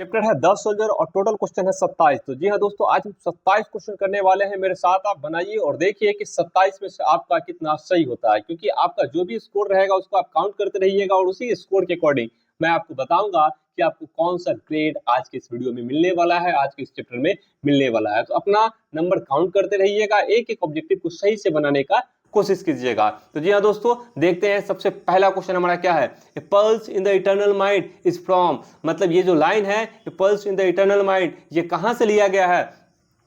Chapter है 10 soldier और total question है 27। तो जी हाँ दोस्तों, आज हम 27 क्वेश्चन करने वाले हैं। मेरे साथ आप बनाइए और देखिए कि 27 में से आपका कितना सही होता है, क्योंकि आपका जो भी स्कोर रहेगा उसको आप काउंट करते रहिएगा और उसी स्कोर के अकॉर्डिंग मैं आपको बताऊंगा कि आपको कौन सा ग्रेड आज के इस वीडियो में मिलने वाला है, आज के इस चैप्टर में मिलने वाला है। तो अपना नंबर काउंट करते रहिएगा, एक एक ऑब्जेक्टिव को सही से बनाने का कोशिश कीजिएगा। तो जी हाँ दोस्तों, देखते हैं सबसे पहला क्वेश्चन हमारा क्या है। A pulse in the eternal mind is from, मतलब ये जो लाइन है a pulse in the eternal mind, ये कहां से लिया गया है।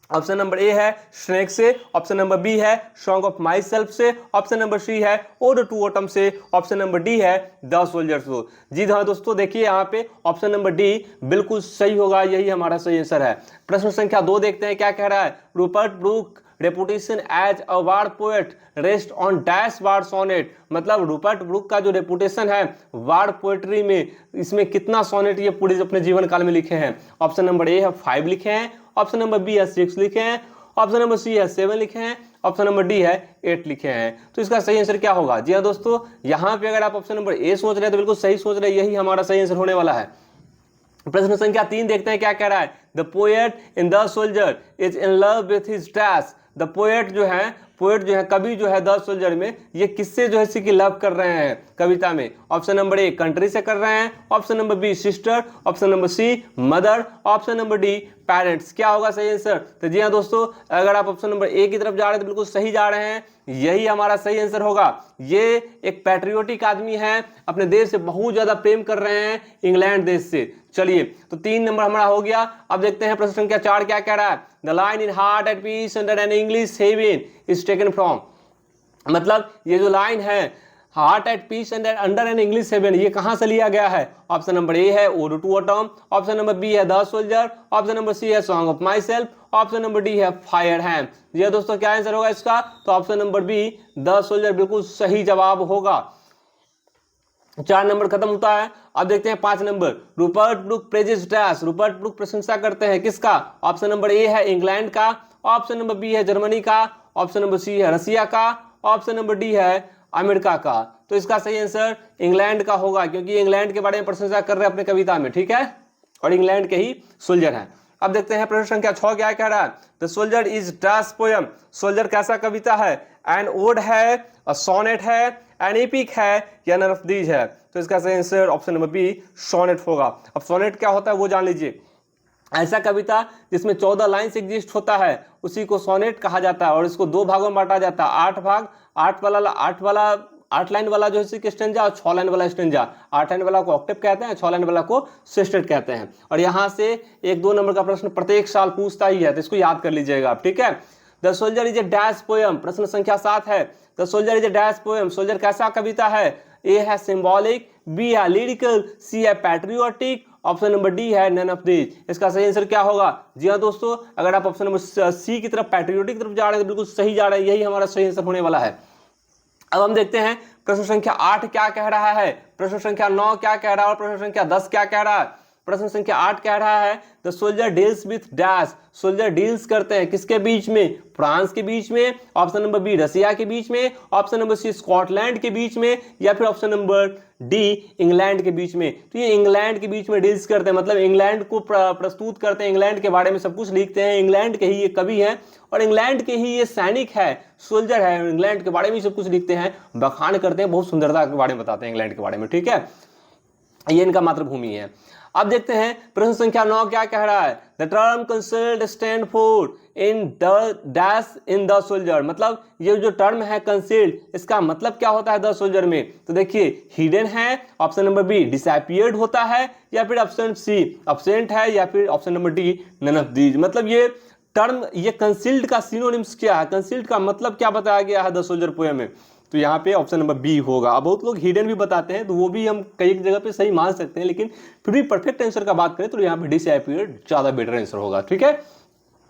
ऑप्शन नंबर ए है श्नेक से, ऑप्शन नंबर बी है सॉन्ग ऑफ माई सेल्फ से, ऑप्शन नंबर सी है ओड टू ऑटम से, ऑप्शन नंबर डी है द सोल्जर्स से। जी हाँ दोस्तों, देखिए यहाँ पे ऑप्शन नंबर डी बिल्कुल सही होगा, यही हमारा सही आंसर है। प्रश्न संख्या 2 देखते हैं क्या कह रहा है। Rupert Brooke reputation as a war poet rest on dash war sonnet, मतलब रूपर्ट ब्रूक का जो रेपुटेशन है वार्ड पोएट्री में, इसमें कितना सोनेट ये पूरे अपने जीवन काल में लिखे हैं। ऑप्शन नंबर ए है 5 लिखे हैं, ऑप्शन नंबर बी है 6 लिखे हैं, ऑप्शन नंबर सी है 7 लिखे हैं, ऑप्शन नंबर डी है 8 लिखे हैं। तो इसका सही आंसर क्या होगा। जी हाँ दोस्तों, यहाँ पे अगर आप ऑप्शन नंबर ए सोच रहे हैं तो बिल्कुल सही सोच रहे हैं, यही हमारा सही आंसर होने वाला है। प्रश्न संख्या 3 देखते हैं क्या कह रहा है। The poet in the soldier is in love with his dash, the poet जो है कवि जो है द सोल्जर में, ये किससे जो है इसी की लव कर रहे हैं कविता में। ऑप्शन नंबर ए कंट्री से कर रहे हैं, option number B sister, option number C mother, option number D parents. क्या होगा सही आंसर। तो जी हाँ दोस्तों, अगर आप ऑप्शन नंबर ए की तरफ जा रहे हैं तो बिल्कुल सही जा रहे हैं, यही हमारा सही आंसर होगा। ये एक पैट्रियोटिक आदमी है, अपने देश से बहुत ज्यादा प्रेम कर रहे हैं, इंग्लैंड देश से। चलिए, तो 3 नंबर हमारा हो गया। अब देखते हैं प्रश्न संख्या 4 क्या कह रहा है। The line in heart at peace under an English heaven is taken from, मतलब ये जो लाइन है heart at peace and under an English heaven, ये कहां से लिया गया है। ऑप्शन नंबर ए है ode to autumn, option number B है the soldier, option number C है song of myself, option number D है फायर हैंड। ये दोस्तों क्या आंसर होगा इसका। तो option number B the soldier बिल्कुल सही जवाब होगा। 4 नंबर खत्म होता है। अब देखते हैं 5 number. Rupert Brooke praises dash, Rupert Brooke प्रशंसा करते हैं किसका। ऑप्शन नंबर ए है इंग्लैंड का, ऑप्शन नंबर बी है जर्मनी का, ऑप्शन नंबर सी है रसिया का, ऑप्शन नंबर डी है अमेरिका का। तो इसका सही आंसर इंग्लैंड का होगा, क्योंकि इंग्लैंड के बारे में प्रशंसा कर रहे हैं अपने कविता में, ठीक है, और इंग्लैंड के ही सोल्जर हैं। अब देखते हैं प्रश्न संख्या 6 क्या कह रहा है। The soldier is dash poem, soldier कैसा कविता है। एन ओड है, सोनेट है, एन एपिक है या नन ऑफ दीज है। तो इसका सही answer option number B sonnet होगा। अब सोनेट क्या होता है वो जान लीजिए। ऐसा कविता जिसमें 14 लाइन्स एग्जिस्ट होता है उसी को सोनेट कहा जाता है, और इसको 2 भागों में बांटा जाता है। 8 भाग, 8 लाइन वाला जो है स्टेंजा, और 6 लाइन वाला स्टेंजा। 8 लाइन वाला को ऑक्टेव कहते हैं, 6 लाइन वाला को सेस्टेट कहते हैं। और यहाँ से 1-2 नंबर का प्रश्न प्रत्येक साल पूछता ही है, तो इसको याद कर लीजिएगा आप, ठीक है। The soldier is A dash poem, प्रश्न संख्या 7 है। The soldier is A dash poem, soldier कैसा कविता है। ए है सिंबॉलिक, बी है लिरिकल, सी है पैट्रियोटिक, ऑप्शन नंबर डी है नन ऑफ दीज। इसका सही आंसर क्या होगा। जी हाँ दोस्तों, अगर आप ऑप्शन नंबर सी की तरफ पैट्रियोटिक की तरफ जा रहे हैं तो बिल्कुल सही जा रहे हैं, यही हमारा सही आंसर होने वाला है। अब हम देखते हैं प्रश्न संख्या 8 क्या कह रहा है, प्रश्न संख्या 9 क्या कह रहा है, और प्रश्न संख्या 10 क्या कह रहा है। प्रश्न संख्या 8 कह रहा है the soldier deals with dash, soldier deals करते हैं किसके बीच में, फ्रांस के बीच में, ऑप्शन नंबर बी रसिया के बीच में, ऑप्शन नंबर सी स्कॉटलैंड के बीच में, या फिर ऑप्शन नंबर डी इंग्लैंड के बीच में। तो ये इंग्लैंड के बीच में डील्स करते हैं, मतलब इंग्लैंड को प्रस्तुत करते हैं, इंग्लैंड के बारे में सब कुछ लिखते हैं। इंग्लैंड के ही ये कवि हैं और इंग्लैंड के ही ये सैनिक है, सोल्जर है, इंग्लैंड के बारे में सब कुछ लिखते हैं, बखान करते हैं, बहुत सुंदरता के बारे में बताते हैं इंग्लैंड के बारे में, ठीक है, ये इनका मातृभूमि है। अब देखते हैं प्रश्न संख्या 9 क्या कह रहा है। The term concealed stand for in the dash in the soldier, मतलब ये जो टर्म है कंसील्ड, इसका मतलब क्या होता है द सोल्जर में। तो देखिए हिडन है, ऑप्शन नंबर बी डिसअपीयर्ड होता है, या फिर ऑप्शन सी अब्सेंट है, या फिर option number D none of these. मतलब ये टर्म, ये कंसील्ड का सिनोनिम्स क्या है, कंसील्ड का मतलब क्या बताया गया है द सोल्जर पोएम में। तो यहाँ पे ऑप्शन नंबर बी होगा। अब बहुत लोग हिडन भी बताते हैं, तो वो भी हम कई जगह पे सही मान सकते हैं, लेकिन फिर भी परफेक्ट आंसर का बात करें तो यहाँ पे डिसअपीयर्ड ज्यादा बेटर आंसर होगा, ठीक है।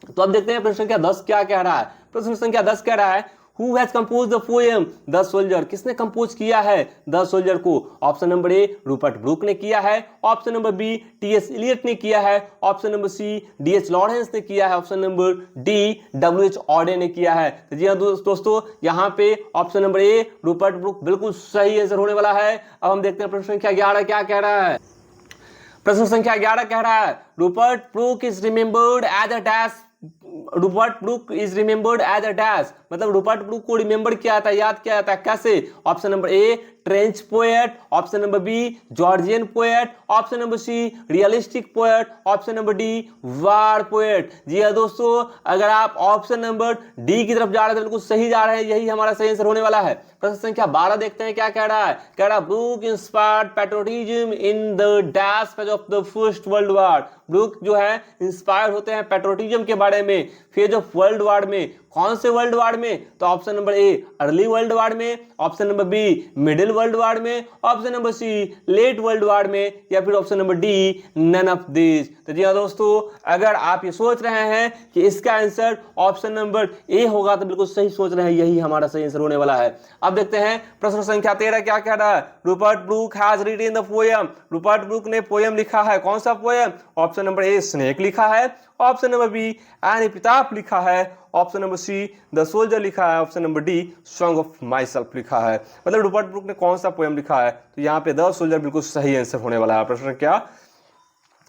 तो अब देखते हैं प्रश्न संख्या 10 क्या कह रहा है। प्रश्न संख्या 10 कह रहा है Who has composed the poem the soldier, किसने कंपोज किया है द सोल्जर को। Option number A Rupert Brooke ने किया है, option number B T S. Eliot ने किया है, option number C D H. Lawrence ने किया है, option number D W H. Auden ने किया है। तो जी हाँ दोस्तों, यहाँ पे option number A Rupert Brooke बिल्कुल सही आंसर होने वाला है। अब हम देखते हैं प्रश्न संख्या 11 क्या कह रहा है। प्रश्न संख्या 11 कह रहा है Rupert Brooke is remembered as a dash, Rupert Brooke is remembered as a dash, मतलब रूपर्ट ब्रूक को रिमेम्बर किया था, याद किया था कैसे? Option number A trench poet, option number B Georgian poet, option number C realistic poet, option number D war poet. जी हाँ दोस्तों, अगर आप ऑप्शन नंबर डी की तरफ जा रहे हैं तो बिल्कुल सही जा रहे हैं, यही हमारा सही आंसर होने वाला है। प्रश्न संख्या 12 देखते हैं क्या कह रहा है। कह रहा है Brooke inspired patriotism in the dash phase of the first world war. Brooke जो है इंस्पायर होते हैं पैट्रियोटिज्म के बारे में फेज ऑफ वर्ल्ड वार में। कौन से वर्ल्ड वार में? तो option number A early world war में, option number B middle world war में, option number C late world war में, या फिर option number D none of this. तो जी हाँ दोस्तों, अगर आप ये सोच रहे हैं कि इसका आंसर ऑप्शन नंबर ए होगा तो बिल्कुल सही सोच रहे हैं, यही हमारा सही आंसर होने वाला है। अब देखते हैं प्रश्न संख्या 13 क्या कह रहा है। Rupert Brooke has written the poem, Rupert Brooke ने पोएम लिखा है, कौन सा poem? Option number A snake लिखा है, option number B an epitaph लिखा है, option number C the soldier लिखा है, option number D song of myself लिखा है। मतलब रूपर्ट ब्रूक ने कौन सा पोएम लिखा है? तो यहाँ पे द सोल्जर बिल्कुल सही आंसर होने वाला है। प्रश्न क्या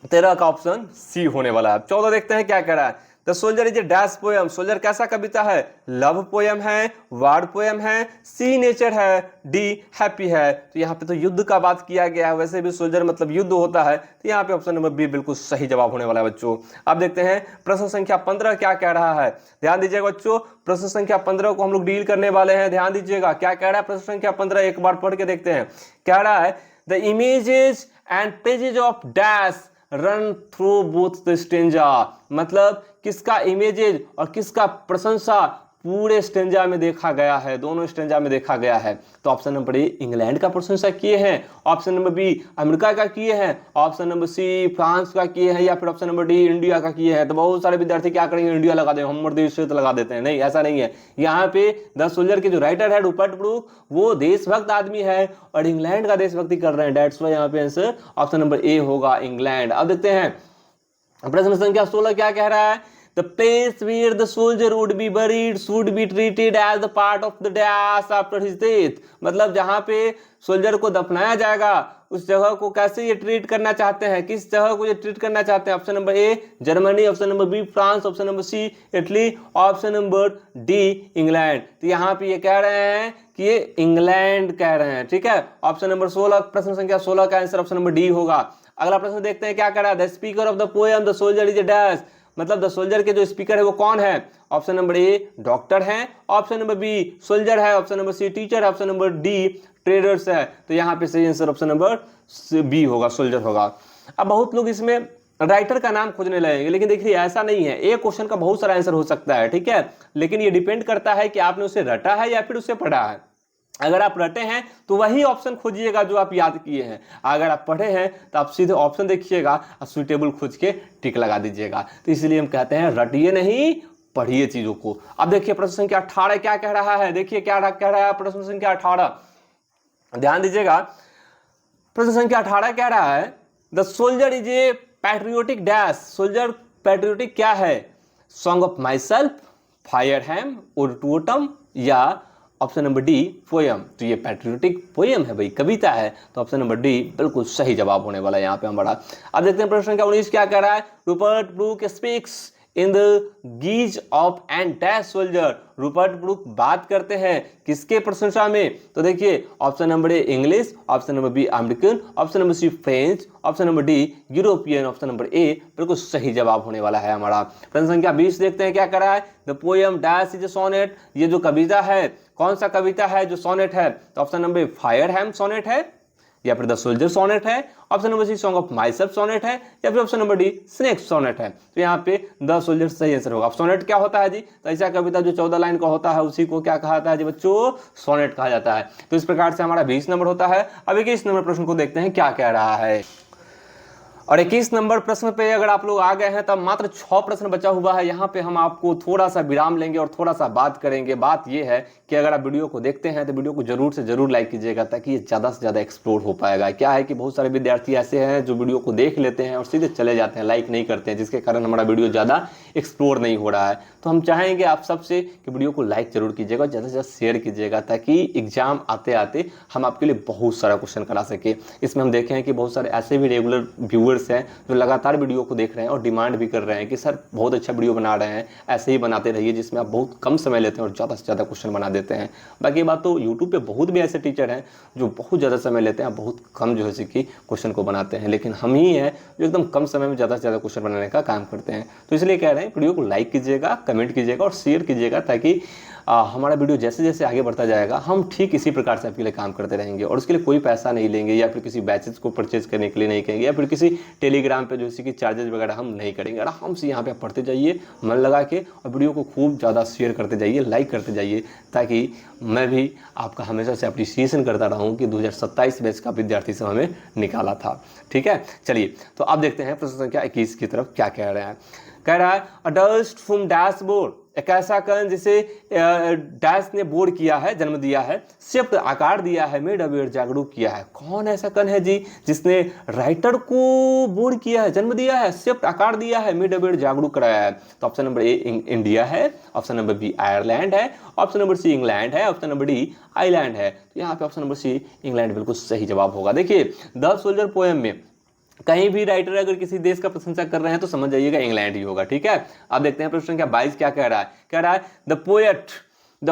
13 का ऑप्शन सी होने वाला है। 14 देखते हैं क्या कह रहा है। The soldier is A dash poem, soldier कैसा कविता है? लव पोएम है, वार पोएम है, सी नेचर है, डी हैप्पी है। तो यहाँ पे तो युद्ध का बात किया गया है, वैसे भी सोल्जर मतलब युद्ध होता है, तो यहाँ पे ऑप्शन नंबर बी बिल्कुल सही जवाब होने वाला है बच्चों। अब देखते हैं प्रश्न संख्या 15 क्या कह रहा है। ध्यान दीजिएगा बच्चों, प्रश्न संख्या 15 को हम लोग डील करने वाले हैं। ध्यान दीजिएगा क्या कह रहा है प्रश्न संख्या 15, एक बार पढ़ के देखते हैं। कह रहा है the images and pages of dash run through both the stanza, मतलब किसका इमेजेज और किसका प्रशंसा पूरे स्टेंजा में देखा गया है, दोनों स्टेंजा में देखा गया है। तो ऑप्शन नंबर ए इंग्लैंड का प्रशंसा किए हैं, ऑप्शन नंबर बी अमेरिका का किए हैं, ऑप्शन नंबर सी फ्रांस का किए हैं, या फिर ऑप्शन नंबर डी इंडिया का किए हैं। तो बहुत सारे विद्यार्थी क्या करेंगे, इंडिया लगा देंगे, हम देश से तो लगा देते हैं। नहीं, ऐसा नहीं है। यहाँ पे द सोल्जर के जो राइटर है रूपर्ट ब्रूक, वो देशभक्त आदमी है और इंग्लैंड का देशभक्ति कर रहे हैं। डेट्स वाई यहाँ पे आंसर ऑप्शन नंबर ए होगा, इंग्लैंड। अब देखते हैं प्रश्न संख्या 16 क्या कह रहा है। The place where the soldier would be buried should be treated as the part of the dash after his death, मतलब जहां पे सोल्जर को दफनाया जाएगा उस जगह को कैसे ये ट्रीट करना चाहते हैं, किस जगह को ये ट्रीट करना चाहते हैं? Option number A Germany, option number B France, option number C Italy, option number D England. तो यहाँ पे ये कह रहे हैं कि ये इंग्लैंड कह रहे हैं, ठीक है। ऑप्शन नंबर 16, प्रश्न संख्या 16 का आंसर ऑप्शन नंबर डी होगा। अगला प्रश्न देखते हैं क्या कह रहा है। The speaker of the poem the soldier is A dash, मतलब द सोल्जर के जो स्पीकर है वो कौन है? ऑप्शन नंबर ए डॉक्टर है, ऑप्शन नंबर बी सोल्जर है, ऑप्शन नंबर सी टीचर है, ऑप्शन नंबर डी ट्रेडर्स है। तो यहाँ पे सही आंसर ऑप्शन नंबर बी होगा, सोल्जर होगा। अब बहुत लोग इसमें राइटर का नाम खोजने लगेंगे, लेकिन देखिए ऐसा नहीं है। एक क्वेश्चन का बहुत सारा आंसर हो सकता है, ठीक है, लेकिन ये डिपेंड करता है कि आपने उसे रटा है या फिर उसे पढ़ा है। अगर आप रटे हैं तो वही ऑप्शन खोजिएगा जो आप याद किए हैं, अगर आप पढ़े हैं तो आप सीधे ऑप्शन देखिएगा और सुइटेबल खोज के टिक लगा दीजिएगा। तो इसलिए हम कहते हैं रटिए नहीं, पढ़िए चीजों को। अब देखिए प्रश्न संख्या 18 क्या कह रहा है। देखिए क्या कह रहा है प्रश्न संख्या 18, ध्यान दीजिएगा। प्रश्न संख्या 18 कह रहा है the soldier is a patriotic dash, soldier patriotic क्या है? Song of myself, fire ham, ode to autumn, या ऑप्शन नंबर डी पोएम। तो ये पैट्रियोटिक पोएम है भाई, कविता है। तो ऑप्शन नंबर डी बिल्कुल सही जवाब होने वाला है यहाँ पे हमारा। अब देखते हैं प्रश्न संख्या 19 क्या कह रहा है। Rupert Brooke speaks in the geez of and dash soldier, Rupert Brooke बात करते हैं किसके प्रशंसा में? तो देखिए option number A English, option number B American, option number C French, option number D European, option number A बिल्कुल सही जवाब होने वाला है हमारा। प्रश्न संख्या 20 देखते हैं क्या कर रहा है। The poem dash is a sonnet, ये जो कविता है कौन सा कविता है जो सोनेट है? तो option number fire ham sonnet है, या फिर द सोल्जर सोनेट है, option number C song of myself sonnet है, या फिर option number D snake sonnet है। तो यहाँ पे द सोल्जर सही आंसर होगा। सोनेट क्या होता है जी? तो ऐसा कविता जो 14 लाइन का होता है उसी को क्या कहा जाता है जी बच्चों? सोनेट कहा जाता है। तो इस प्रकार से हमारा 20 नंबर होता है। अब 21 नंबर प्रश्न को देखते हैं क्या कह रहा है। और 21 नंबर प्रश्न पे अगर आप लोग आ गए हैं तब मात्र 6 प्रश्न बचा हुआ है। यहाँ पे हम आपको थोड़ा सा विराम लेंगे और थोड़ा सा बात करेंगे। बात ये है कि अगर आप वीडियो को देखते हैं तो वीडियो को जरूर से जरूर लाइक कीजिएगा ताकि ये ज़्यादा से ज़्यादा एक्सप्लोर हो पाएगा। क्या है कि बहुत सारे विद्यार्थी ऐसे हैं जो वीडियो को देख लेते हैं और सीधे चले जाते हैं, लाइक नहीं करते हैं, जिसके कारण हमारा वीडियो ज़्यादा एक्सप्लोर नहीं हो रहा है। तो हम चाहेंगे आप सबसे कि वीडियो को लाइक जरूर कीजिएगा, ज़्यादा से ज़्यादा शेयर कीजिएगा ताकि एग्जाम आते आते हम आपके लिए बहुत सारा क्वेश्चन करा सके। इसमें हम देखें कि बहुत सारे ऐसे भी रेगुलर व्यूअर्स व्यूअर्स हैं जो लगातार वीडियो को देख रहे हैं और डिमांड भी कर रहे हैं कि सर बहुत अच्छा वीडियो बना रहे हैं, ऐसे ही बनाते रहिए जिसमें आप बहुत कम समय लेते हैं और ज़्यादा से ज़्यादा क्वेश्चन बना देते हैं। बाकी बात तो यूट्यूब पे बहुत भी ऐसे टीचर हैं जो बहुत ज़्यादा समय लेते हैं, बहुत कम जो है कि क्वेश्चन को बनाते हैं, लेकिन हम ही हैं जो एकदम कम समय में ज़्यादा से ज़्यादा क्वेश्चन बनाने का काम करते हैं। तो इसलिए कह रहे हैं वीडियो को लाइक कीजिएगा, कमेंट कीजिएगा और शेयर कीजिएगा, ताकि हमारा वीडियो जैसे जैसे आगे बढ़ता जाएगा हम ठीक इसी प्रकार से आपके लिए काम करते रहेंगे। और उसके लिए कोई पैसा नहीं लेंगे या फिर किसी बैचेस को परचेज करने के लिए नहीं कहेंगे या फिर किसी टेलीग्राम पे जैसे कि चार्जेस वगैरह हम नहीं करेंगे। आराम से यहाँ पे पढ़ते जाइए मन लगा के और वीडियो को खूब ज़्यादा शेयर करते जाइए, लाइक करते जाइए, ताकि मैं भी आपका हमेशा से अप्रिसिएशन करता रहूँ कि 2027 बैच का विद्यार्थी सब हमें निकाला था। ठीक है, चलिए तो अब देखते हैं प्रश्न संख्या 21 की तरफ क्या कह रहे हैं। कह रहा है अ डस्ट फ्रॉम डैशबोर्ड, एक ऐसा कण जिसे डैश ने बोर्ड किया है, जन्म दिया है, शिफ्ट आकार दिया है, मेड अवेयर जागरूक किया है। कौन ऐसा कण है जी जिसने राइटर को बोर्ड किया है, जन्म दिया है, शिफ्ट आकार दिया है, मेड अवेयर जागरूक कराया है? तो ऑप्शन नंबर ए इंडिया है, ऑप्शन नंबर बी आयरलैंड है, ऑप्शन नंबर सी इंग्लैंड है, ऑप्शन नंबर डी आइलैंड है। तो यहाँ पे ऑप्शन नंबर सी इंग्लैंड बिल्कुल सही जवाब होगा। देखिए द सोल्जर पोएम में कहीं भी राइटर अगर किसी देश का प्रशंसा कर रहे हैं तो समझ जाइएगा इंग्लैंड ही होगा। ठीक है, अब देखते हैं प्रश्न संख्या 22 क्या कह रहा है। कह रहा है the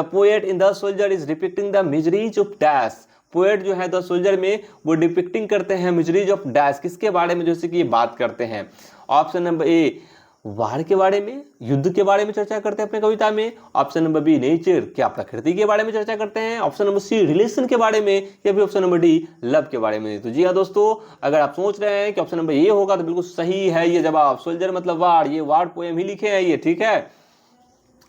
poet in the soldier is depicting the miseries of dash. Poet जो है द सोल्जर में वो डिपिक्टिंग करते हैं मिजरीज ऑफ डैश, किसके बारे में जैसे कि ये बात करते हैं? ऑप्शन नंबर ए वार के बारे में, युद्ध के बारे में चर्चा करते हैं अपने कविता में। ऑप्शन नंबर बी नेचर, क्या प्रकृति के बारे में चर्चा करते हैं। ऑप्शन नंबर सी रिलेशन के बारे में, या फिर ऑप्शन नंबर डी लव के बारे में। तो जी हाँ दोस्तों, अगर आप सोच रहे हैं कि ऑप्शन नंबर ए होगा तो बिल्कुल सही है ये जवाब। सोल्जर मतलब वार, ये वार पोएम ही लिखे हैं ये। ठीक है,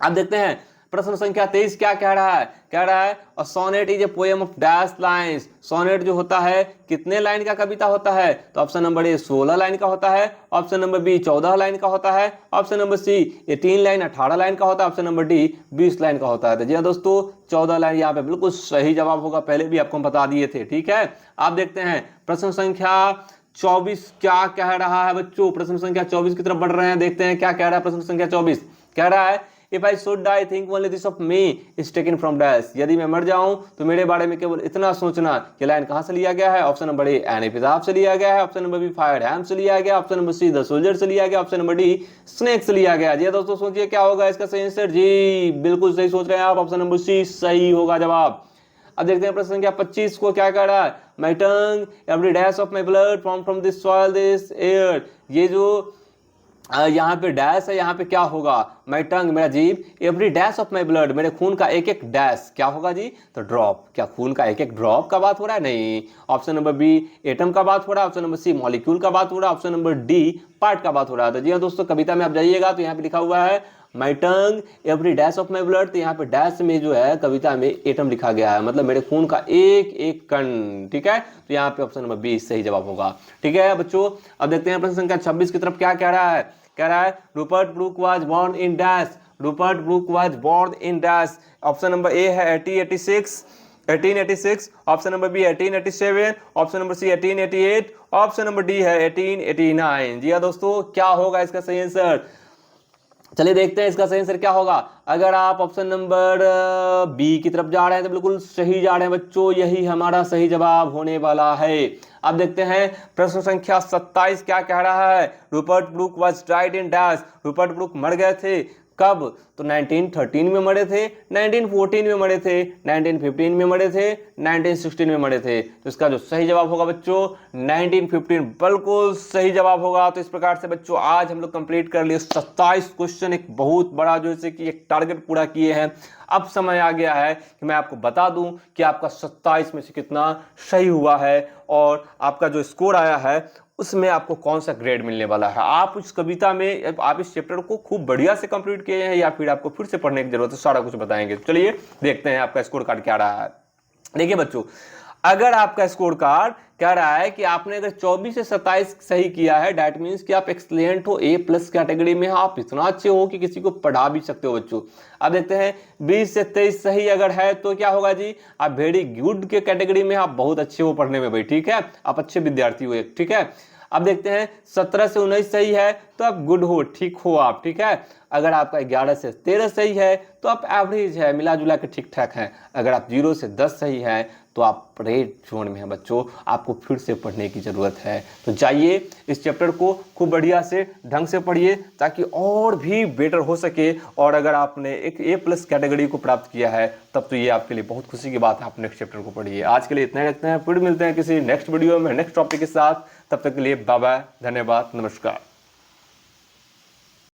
अब देखते हैं प्रश्न संख्या 23 क्या कह रहा है। कह रहा है a sonnet is a poem of dash lines. Sonnet जो होता है कितने लाइन का कविता होता है? तो ऑप्शन नंबर ए 16 लाइन का होता है, ऑप्शन नंबर बी 14 लाइन का होता है, option number C 18 line 18 line का होता है, ऑप्शन नंबर डी 20 लाइन का होता है। तो जी हाँ दोस्तों, 14 लाइन यहाँ पे बिल्कुल सही जवाब होगा, पहले भी आपको हम बता दिए थे। ठीक है, आप देखते हैं प्रश्न संख्या 24 क्या कह रहा है बच्चों। प्रश्न संख्या 24 की तरफ बढ़ रहे हैं, देखते हैं क्या कह रहा है प्रश्न संख्या 24। कह रहा है If I should die, think only this of me is taken from dash। यदि मैं मर जाऊं तो मेरे बारे में केवल इतना सोचना। ये लाइन कहां से लिया गया है? Option number A an epitaph से लिया गया है, option number B fire ham से लिया गया, option number C the soldier से लिया गया, ऑप्शन नंबर डी स्नेक से लिया गया। जी दोस्तों सोचिए क्या होगा इसका सही आंसर? जी बिल्कुल सही सोच रहे हैं आप, ऑप्शन नंबर सी सही होगा जवाब। अब देखते हैं प्रश्न संख्या 25 को क्या कह रहा है। My tongue every dash of my blood from this soil this air. ये जो यहाँ पे डैश है, यहाँ पे क्या होगा? माई टंग मेरा जीभ, every dash of my blood मेरे खून का एक एक डैश क्या होगा जी? तो ड्रॉप। क्या खून का एक एक ड्रॉप का बात हो रहा है? नहीं। ऑप्शन नंबर बी एटम का बात हो रहा है, ऑप्शन नंबर सी मॉलिक्यूल का बात हो रहा है, ऑप्शन नंबर डी पार्ट का बात हो रहा है। तो जी हाँ दोस्तों, कविता में आप जाइएगा तो यहाँ पे लिखा हुआ है my tongue every dash of my blood. तो यहाँ पे डैश में जो है कविता में एटम लिखा गया है, मतलब मेरे खून का एक एक कण। ठीक है, तो यहाँ पे ऑप्शन नंबर बी सही जवाब होगा। ठीक है बच्चों, अब देखते हैं प्रश्न संख्या 26 की तरफ क्या कह रहा है। कह रहा है Rupert Brooke was born in dash. Rupert Brooke was born in dash. Option number A है 1886, option number B 1887, option number C 1888, option number D है 1889। जी हाँ दोस्तों, क्या होगा इसका सही आंसर? चलिए देखते हैं इसका सही आंसर क्या होगा। अगर आप ऑप्शन नंबर बी की तरफ जा रहे हैं तो बिल्कुल सही जा रहे हैं बच्चों, यही हमारा सही जवाब होने वाला है। अब देखते हैं प्रश्न संख्या 27 क्या कह रहा है। Rupert Brooke was died in dash. Rupert Brooke मर गए थे कब? तो 1913 में मरे थे, 1914 में मरे थे, 1915 में मरे थे, 1916 में मरे थे। तो इसका जो सही जवाब होगा बच्चों 1915 बिल्कुल सही जवाब होगा। तो इस प्रकार से बच्चों आज हम लोग कंप्लीट कर लिए 27 क्वेश्चन, एक बहुत बड़ा जो है कि एक टारगेट पूरा किए हैं। अब समय आ गया है कि मैं आपको बता दूं कि आपका 27 में से कितना सही हुआ है और आपका जो स्कोर आया है उसमें आपको कौन सा ग्रेड मिलने वाला है। आप इस कविता में आप इस चैप्टर को खूब बढ़िया से कंप्लीट किए हैं या फिर आपको फिर से पढ़ने की जरूरत है, सारा कुछ बताएंगे। चलिए देखते हैं आपका स्कोर कार्ड क्या रहा है। देखिए बच्चों, अगर आपका स्कोर कार्ड कह रहा है कि आपने अगर 24 से 27 सही किया है, दैट मीन्स कि आप एक्सलेंट हो, ए प्लस कैटेगरी में, आप इतना अच्छे हो कि किसी को पढ़ा भी सकते हो बच्चों। अब देखते हैं 20 से 23 सही अगर है तो क्या होगा जी? आप वेरी गुड के कैटेगरी में, आप बहुत अच्छे हो पढ़ने में भाई। ठीक है, आप अच्छे विद्यार्थी हो एक। ठीक है, अब देखते हैं 17 से 19 सही है तो आप गुड हो, ठीक हो आप। ठीक है, अगर आपका 11 से 13 सही है तो आप एवरेज है, मिला जुला के ठीक ठाक है। अगर आप 0 से 10 सही है तो आप रेड जोन में हैं बच्चों, आपको फिर से पढ़ने की ज़रूरत है। तो जाइए इस चैप्टर को खूब बढ़िया से ढंग से पढ़िए ताकि और भी बेटर हो सके। और अगर आपने एक A+ कैटेगरी को प्राप्त किया है तब तो ये आपके लिए बहुत खुशी की बात है। आप नेक्स्ट चैप्टर को पढ़िए। आज के लिए इतना ही रखते हैं, फिर मिलते हैं किसी नेक्स्ट वीडियो में नेक्स्ट टॉपिक के साथ। तब तक के लिए बाय बाय, धन्यवाद, नमस्कार।